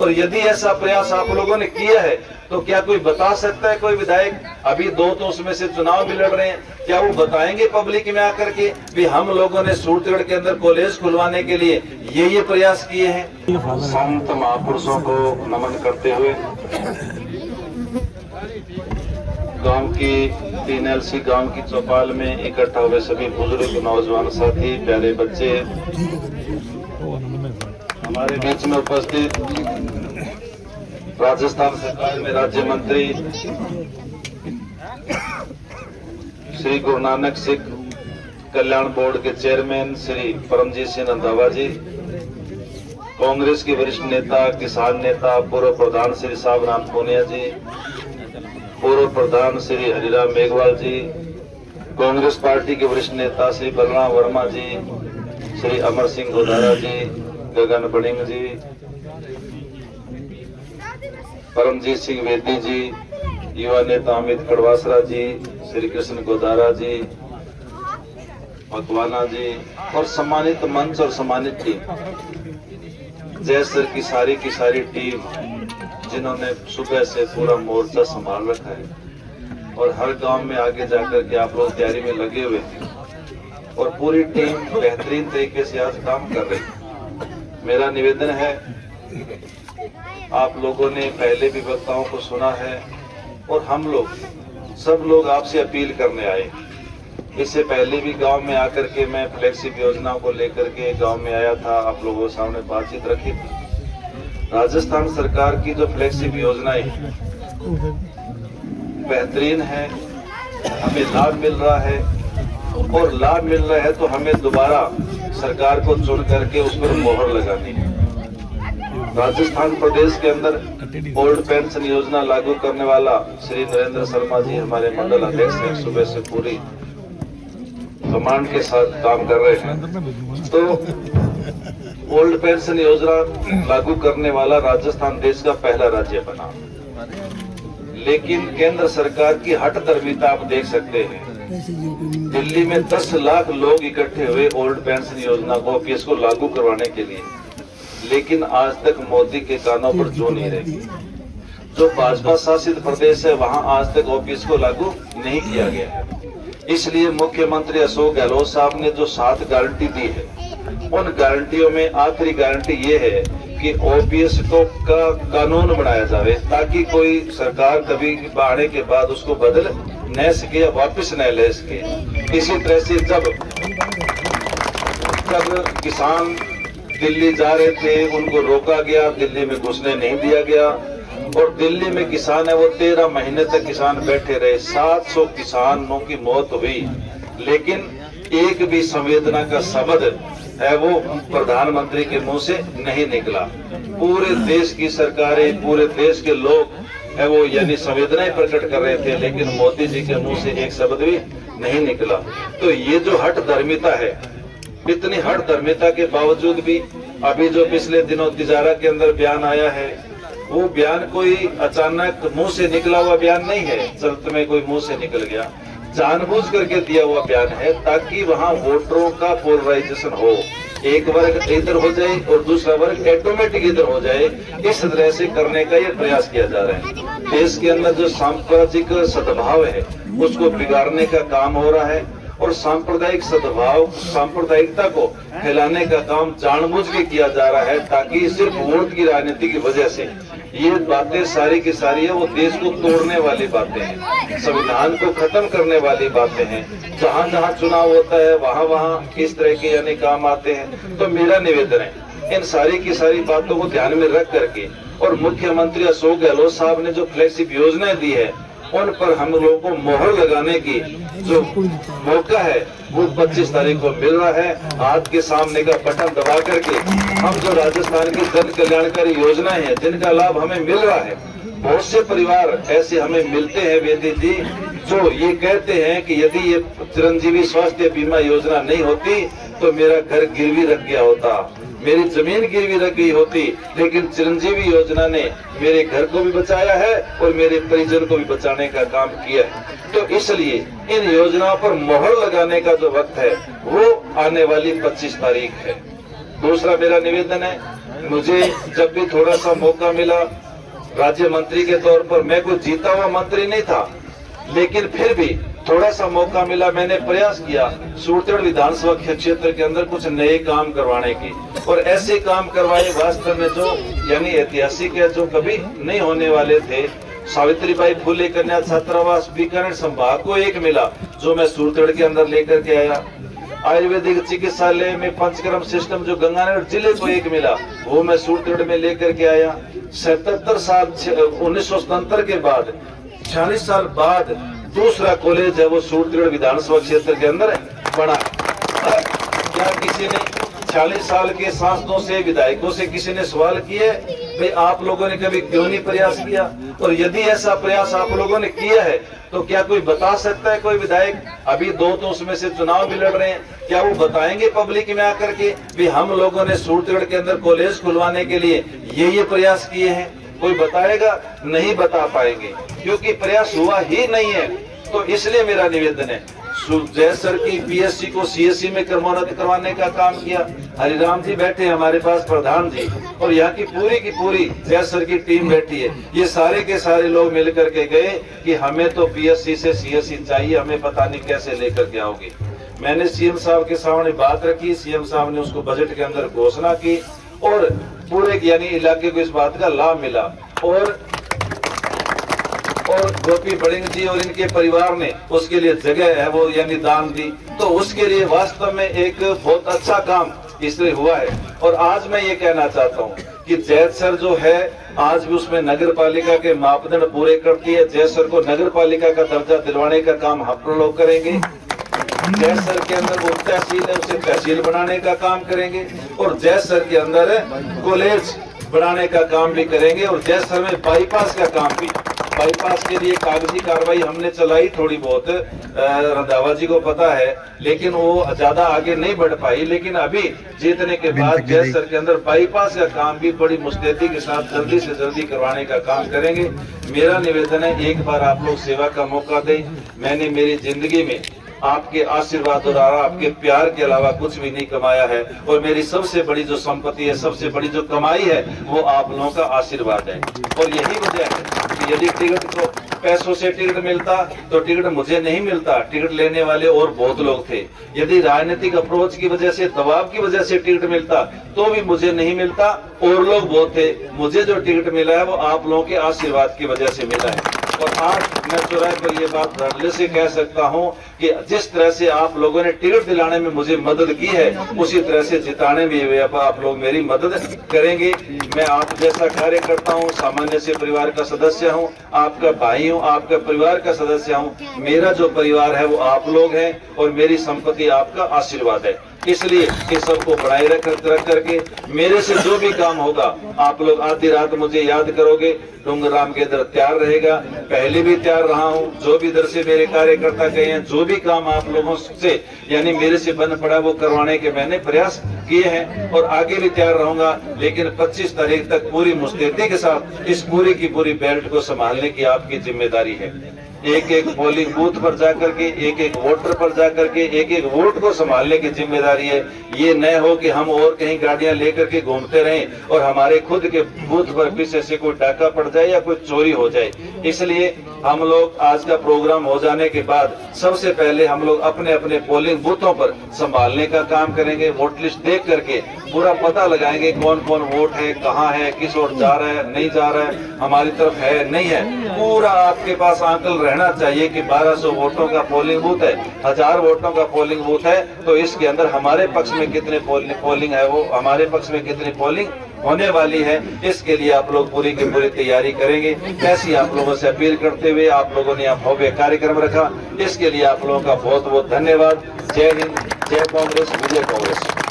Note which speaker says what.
Speaker 1: और यदि ऐसा प्रयास आप लोगों ने किया है तो क्या कोई बता सकता है, कोई विधायक, अभी 2 तो उसमें से चुनाव भी लड़ रहे हैं, क्या वो बताएंगे पब्लिक में आकर के भी हम लोगों ने सूरतगढ़ के अंदर कॉलेज खुलवाने के लिए ये प्रयास किए हैं? संत महापुरुषों को नमन करते हुए गांव की 3 LC गांव की चौपाल में इकट्ठा हुए सभी बुजुर्ग, नौजवान साथी, प्यारे बच्चे, हमारे बीच में उपस्थित राजस्थान सरकार में राज्य मंत्री श्री गुरु नानक सिख कल्याण बोर्ड के चेयरमैन श्री परमजीत सिंह रंधावा जी, कांग्रेस के वरिष्ठ नेता, किसान नेता, पूर्व प्रधान श्री साबराम पूनिया जी, पूर्व प्रधान श्री हरिराम मेघवाल जी, कांग्रेस पार्टी के वरिष्ठ नेता श्री बलराम वर्मा जी, श्री अमर सिंह गोदारा जी, गगन बड़िंग जी, परमजीत सिंह वेदी जी, युवा नेता अमित कड़वासरा जी, श्री कृष्ण गोदारा जी, भगवाना जी और सम्मानित मंच और सम्मानित टीम, जयसर की सारी टीम जिन्होंने सुबह से पूरा मोर्चा संभाल रखा है और हर गांव में आगे जाकर के आप लोग तैयारी में लगे हुए हैं और पूरी टीम बेहतरीन तरीके से आज काम कर रही है। मेरा निवेदन है, आप लोगों ने पहले भी वक्ताओं को सुना है और हम लोग सब लोग आपसे अपील करने आए। इससे पहले भी गांव में आकर के मैं फ्लैगशिप योजना को लेकर के गांव में आया था, आप लोगों के सामने बातचीत रखी थी। राजस्थान सरकार की जो फ्लैगशिप योजनाएं बेहतरीन है, हमें लाभ मिल रहा है और लाभ मिल रहा है तो हमें दोबारा सरकार को चुन करके उस पर मोहर लगानी है। राजस्थान प्रदेश के अंदर ओल्ड पेंशन योजना लागू करने वाला श्री नरेंद्र शर्मा जी हमारे मंडल अध्यक्ष हैं, सुबह से पूरी कमांड के साथ काम कर रहे हैं। तो ओल्ड पेंशन योजना लागू करने वाला राजस्थान देश का पहला राज्य बना, लेकिन केंद्र सरकार की हठधर्मिता आप देख सकते हैं। दिल्ली में 10 लाख लोग इकट्ठे हुए ओल्ड पेंशन योजना को, OPS को लागू करवाने के लिए, लेकिन आज तक मोदी के कानों पर जू नहीं रही। जो भाजपा शासित प्रदेश है वहां आज तक OPS को लागू नहीं किया गया है। इसलिए मुख्यमंत्री अशोक गहलोत साहब ने जो 7 गारंटी दी है, उन गारंटियों में आखिरी गारंटी ये है कि OPS को का कानून बनाया जाए ताकि कोई सरकार कभी आने के बाद उसको बदल न सके या वापस न ले सके। इसी तरह से जब किसान दिल्ली जा रहे थे उनको रोका गया, दिल्ली में घुसने नहीं दिया गया और दिल्ली में किसान है वो 13 महीने तक किसान बैठे रहे। 700 किसानों की मौत हुई, लेकिन एक भी संवेदना का शब्द है वो प्रधानमंत्री के मुंह से नहीं निकला। पूरे देश की सरकारें, पूरे देश के लोग है वो यानी संवेदनाएं प्रकट कर रहे थे, लेकिन मोदी जी के मुंह से एक शब्द भी नहीं निकला। तो ये जो हठधर्मिता है, इतनी हठधर्मिता के बावजूद भी अभी जो पिछले दिनों तिजारा के अंदर बयान आया है, वो बयान कोई अचानक मुंह से निकला हुआ बयान नहीं है, चलते में कोई मुंह से निकल गया, जानबूझ करके दिया हुआ बयान है ताकि वहां वोटरों का पोलराइजेशन हो, एक वर्ग इधर हो जाए और दूसरा वर्ग ऑटोमेटिक इधर हो जाए। इस तरह से करने का ये प्रयास किया जा रहा है। देश के अंदर जो सांप्रदायिक सद्भाव है उसको बिगाड़ने का काम हो रहा है और सांप्रदायिक सद्भाव, सांप्रदायिकता को फैलाने का काम जानबूझ के किया जा रहा है ताकि सिर्फ वोट की राजनीति की वजह से ये बातें सारी की सारी है वो देश को तोड़ने वाली बातें हैं, संविधान को खत्म करने वाली बातें हैं। जहां जहां चुनाव होता है वहां वहां इस तरह के यानी काम आते हैं। तो मेरा निवेदन है इन सारी की सारी बातों को ध्यान में रख करके और मुख्यमंत्री अशोक गहलोत साहब ने जो फ्लैगशिप योजनाएं दी है उन पर हम लोगों को मोहर लगाने की जो मौका है वो 25 तारीख को मिल रहा है। हाथ के सामने का बटन दबा करके हम जो राजस्थान की जन कल्याणकारी योजनाएं हैं जिनका लाभ हमें मिल रहा है, बहुत से परिवार ऐसे हमें मिलते हैं वेदी जी जो ये कहते हैं कि यदि ये चिरंजीवी स्वास्थ्य बीमा योजना नहीं होती तो मेरा घर गिरवी रख गया होता, मेरी जमीन गिरवी रख गई होती, लेकिन चिरंजीवी योजना ने मेरे घर को भी बचाया है और मेरे परिजन को भी बचाने का काम किया है। तो इसलिए इन योजनाओं पर मोहर लगाने का जो वक्त है वो आने वाली 25 तारीख है। दूसरा मेरा निवेदन है मुझे जब भी थोड़ा सा मौका मिला राज्य मंत्री के तौर पर, मैं कोई जीता हुआ मंत्री नहीं था, लेकिन फिर भी थोड़ा सा मौका मिला, मैंने प्रयास किया सूरतेड़ विधानसभा क्षेत्र के अंदर कुछ नए काम करवाने की, और ऐसे काम करवाए वास्तव में जो यानी ऐतिहासिक है, जो कभी नहीं होने वाले थे। सावित्रीबाई फुले कन्या छात्रावास बीकानेर संभाग को एक मिला, जो मैं सूरतेड़ के अंदर लेकर के आया। आयुर्वेदिक चिकित्सालय में पंचकर्म सिस्टम जो गंगानगर जिले को एक मिला, वो मैं सूरतेड़ में लेकर के आया। 77 साल 1977 के बाद 46 साल बाद दूसरा कॉलेज है वो सूरतेड़ विधानसभा क्षेत्र के अंदर बना। क्या किसी ने 40 साल के सांसदों से, विधायकों से किसी ने सवाल किए भाई आप लोगों ने कभी क्यों नहीं प्रयास किया? और यदि ऐसा प्रयास आप लोगों ने किया है तो क्या कोई बता सकता है, कोई विधायक, अभी 2 तो उसमें से चुनाव भी लड़ रहे हैं, क्या वो बताएंगे पब्लिक में आकर के भी हम लोगों ने सूरतेड़ के अंदर कॉलेज खुलवाने के लिए ये प्रयास किए हैं? कोई बताएगा? नहीं बता पाएंगे, क्योंकि प्रयास हुआ ही नहीं है। तो इसलिए मेरा निवेदन है, जयसर की पीएससी को सीएससी में क्रमोन्नत करवाने का काम किया। हरिराम जी बैठे हमारे पास, प्रधान जी, और यहाँ की पूरी जयसर की टीम बैठी है। ये सारे के सारे लोग मिलकर के गए कि हमें तो पीएससी से सीएससी चाहिए, हमें पता नहीं कैसे लेकर के आओगे। मैंने सीएम साहब के सामने बात रखी, सीएम साहब ने उसको बजट के अंदर घोषणा की, और पूरे यानी इलाके को इस बात का लाभ मिला। और गोपी बड़िंग जी और इनके परिवार ने उसके लिए जगह है वो यानी दान दी, तो उसके लिए वास्तव में एक बहुत अच्छा काम इसलिए हुआ है। और आज मैं ये कहना चाहता हूँ कि जयसर जो है आज भी उसमें नगर पालिका के मापदंड पूरे करती है। जयसर को नगर पालिका का दर्जा दिलवाने का काम हम लोग करेंगे। जयसर के अंदर वो तहसील है, उसे तहसील बनाने का काम करेंगे, और जयसर के अंदर कॉलेज बनाने का काम भी करेंगे, और जयसर में बाईपास का काम भी। बाईपास के लिए कागजी कार्रवाई हमने चलाई थोड़ी बहुत, रंधावा जी को पता है, लेकिन वो ज्यादा आगे नहीं बढ़ पाई। लेकिन अभी जीतने के बाद जयसर के अंदर बाईपास का काम भी बड़ी मुस्तैदी के साथ जल्दी से जल्दी करवाने का काम करेंगे। मेरा निवेदन है, एक बार आप लोग सेवा का मौका दें। मैंने मेरी जिंदगी में आपके आशीर्वाद और आपके प्यार के अलावा कुछ भी नहीं कमाया है, और मेरी सबसे बड़ी जो संपत्ति है, सबसे बड़ी जो कमाई है, वो आप लोगों का आशीर्वाद है। और यही वजह है कि यदि टिकट को पैसों से टिकट मिलता तो टिकट मुझे नहीं मिलता, टिकट लेने वाले और बहुत लोग थे। यदि राजनीतिक अप्रोच की वजह से, दबाव की वजह से टिकट मिलता तो भी मुझे नहीं मिलता, और लोग बहुत थे। मुझे जो टिकट मिला है वो आप लोगों के आशीर्वाद की वजह से मिला है। और आज मैं चौराहे पर ये बात धड़ल्ले से कह सकता हूँ कि जिस तरह से आप लोगों ने टिकट दिलाने में मुझे मदद की है, उसी तरह से जिताने में आप लोग मेरी मदद करेंगे। मैं आप जैसा कार्यकर्ता हूँ, सामान्य से परिवार का सदस्य हूँ, आपका भाई हूँ, आपका परिवार का सदस्य हूँ। मेरा जो परिवार है वो आप लोग हैं, और मेरी संपत्ति आपका आशीर्वाद है। इसलिए इस सबको बनाए रख करके मेरे से जो भी काम होगा आप लोग आधी रात मुझे याद करोगे। डूंगरराम के इधर तैयार रहेगा, पहले भी तैयार रहा हूँ। जो भी इधर से मेरे कार्यकर्ता गए हैं, जो भी काम आप लोगों से यानी मेरे से बन पड़ा वो करवाने के मैंने प्रयास किए हैं, और आगे भी तैयार रहूंगा। लेकिन 25 तारीख तक पूरी मुस्तैदी के साथ इस पूरी की पूरी बेल्ट को संभालने की आपकी जिम्मेदारी है। एक एक पोलिंग बूथ पर जाकर के, एक एक वोटर पर जाकर के, एक एक वोट को संभालने की जिम्मेदारी है। ये न हो कि हम और कहीं गाड़ियां लेकर के घूमते रहें और हमारे खुद के बूथ पर पीछे से कोई डाका पड़ जाए या कोई चोरी हो जाए। इसलिए हम लोग आज का प्रोग्राम हो जाने के बाद सबसे पहले हम लोग अपने अपने पोलिंग बूथों पर संभालने का काम करेंगे। वोट लिस्ट देख करके पूरा पता लगाएंगे कौन कौन वोट है, कहाँ है, किस ओर जा रहा है, नहीं जा रहा है, हमारी तरफ है नहीं है। पूरा आपके पास आंकल रहना चाहिए कि 1200 वोटों का पोलिंग बूथ है, 1000 वोटों का पोलिंग बूथ है, तो इसके अंदर हमारे पक्ष में कितने पोलिंग है, वो हमारे पक्ष में कितनी पोलिंग होने वाली है। इसके लिए आप लोग पूरी की पूरी तैयारी करेंगे। ऐसी आप लोगों से अपील करते हुए आप लोगों ने यहाँ भव्य कार्यक्रम रखा, इसके लिए आप लोगों का बहुत बहुत धन्यवाद। जय हिंद, जय कांग्रेस, विजय कांग्रेस।